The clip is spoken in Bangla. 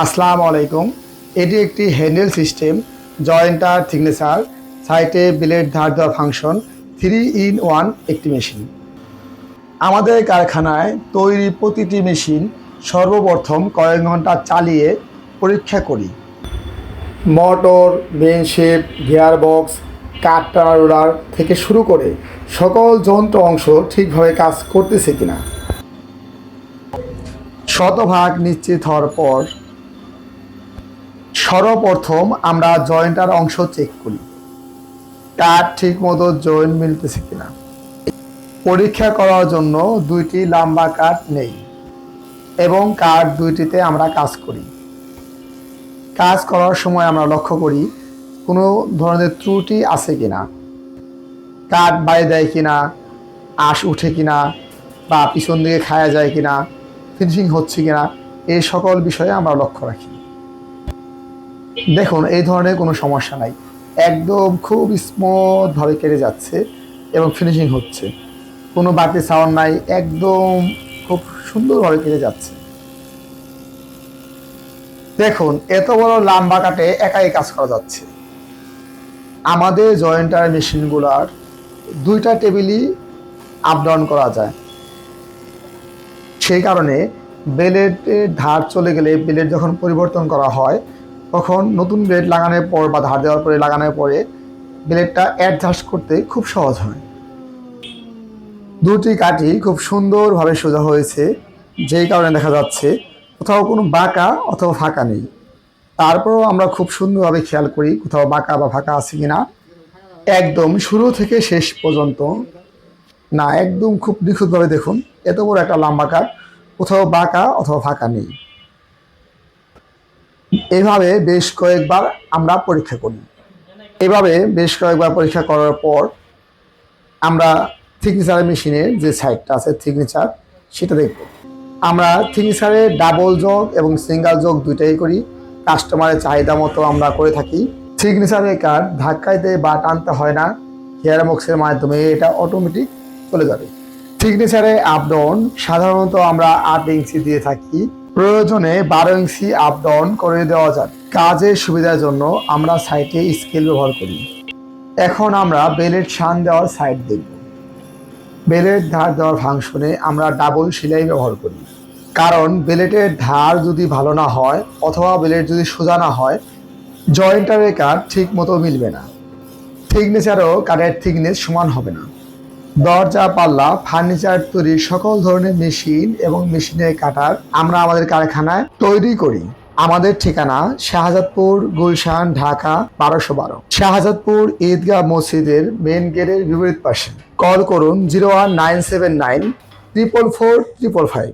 আসসালামু আলাইকুম। এটি একটি হ্যান্ডেল সিস্টেম, জয়েন্টার, থিকনেসার, সাইটে ব্লেড ধার দেওয়া ফাংশন, 3-in-1 একটি মেশিন। আমাদের কারখানায় তৈরি প্রতিটি মেশিন সর্বপ্রথম কয়েক ঘন্টা চালিয়ে পরীক্ষা করি। মোটর, বেন শেপ, গিয়ারবক্স, কাটার রোলার থেকে শুরু করে সকল যন্ত্র অংশ ঠিকভাবে কাজ করতেছে কিনা শতভাগ নিশ্চিত হওয়ার পর সর্বপ্রথম আমরা জয়েন্টার অংশ চেক করি, কাঠ ঠিক মতো জয়েন্ট মিলতেছে কিনা। পরীক্ষা করার জন্য দুইটি লম্বা কাঠ নেই এবং কাঠ দুইটিতে আমরা কাজ করি। কাজ করার সময় আমরা লক্ষ্য করি কোনো ধরনের ত্রুটি আছে কিনা, কাঠ বাইরে দেয় কিনা, আঁশ উঠে কিনা, বা পিছন দিকে খায়া যায় কিনা, ফিনিশিং হচ্ছে কিনা, এই সকল বিষয়ে আমরা লক্ষ্য রাখি। দেখুন, এই ধরনের কোনো সমস্যা নাই, একদম খুব স্মুথভাবে কেটে যাচ্ছে এবং ফিনিশিং হচ্ছে, কোনো বাড়তি সাউন্ড নাই, একদম খুব সুন্দরভাবে কেটে যাচ্ছে। দেখুন, এত বড় লম্বা কাটে একাই কাজ করা যাচ্ছে। আমাদের জয়েন্টার মেশিনগুলার দুইটা টেবিলই আপ ডাউন করা যায়, সেই কারণে ব্লেডের ধার চলে গেলে ব্লেড যখন পরিবর্তন করা হয় তখন নতুন ব্লেড লাগানোর পর বা ধার দেওয়ার পরে লাগানোর পরে ব্লেডটা অ্যাডজাস্ট করতে খুব সহজ হয়। দুটি কাঠই খুব সুন্দরভাবে সোজা হয়েছে, যেই কারণে দেখা যাচ্ছে কোথাও কোনো বাঁকা অথবা ফাঁকা নেই। তারপরও আমরা খুব সুন্দরভাবে খেয়াল করি কোথাও বাঁকা বা ফাঁকা আছে কিনা। একদম শুরু থেকে শেষ পর্যন্ত না, একদম খুব নিখুঁতভাবে দেখুন, এত বড় একটা লম্বা কাঠ, কোথাও বাঁকা অথবা ফাঁকা নেই। এভাবে বেশ কয়েকবার আমরা পরীক্ষা করি। এভাবে বেশ কয়েকবার পরীক্ষা করার পর আমরা থিকনেসারের মেশিনের যে সাইডটা আছে থিকনেসার, সেটা দেখব। আমরা থিকনেসারে ডাবল জগ এবং সিঙ্গেল জগ দুইটাই করি, কাস্টমারের চাহিদা মতো আমরা করে থাকি। থিকনেসারের কাঠ ধাক্কাইতে বা টানতে হয় না, হেয়ার বক্সের মাধ্যমে এটা অটোমেটিক চলে যাবে। থিকনেসারে আপ ডাউন সাধারণত আমরা 8 ইঞ্চি দিয়ে থাকি, প্রয়োজনে 12 ইঞ্চি আপ ডাউন করে দেওয়া যায়। কাজের সুবিধার জন্য আমরা সাইডে স্কেল ব্যবহার করি। এখন আমরা বেলেট শান দেওয়ার সাইড দেখব। বেলেট ধার দেওয়ার ফাংশনে আমরা ডাবল সেলাই ব্যবহার করি, কারণ বেলেটের ধার যদি ভালো না হয় অথবা বেলেট যদি সোজা না হয় জয়েন্টারের কাঠ ঠিক মতো মিলবে না, থিকনেসারও কাঠের থিকনেস সমান হবে না। দরজা, পাল্লা, ফার্নিচার তৈরির সকল ধরনের মেশিন এবং মেশিনের কাটার আমরা আমাদের কারখানায় তৈরি করি। আমাদের ঠিকানা শাহজাদপুর, গুলশান, ঢাকা 1212। শাহজাদপুর ঈদগাহ মসজিদের মেন গেটের বিপরীত পাশে। কল করুন 01979 444 555।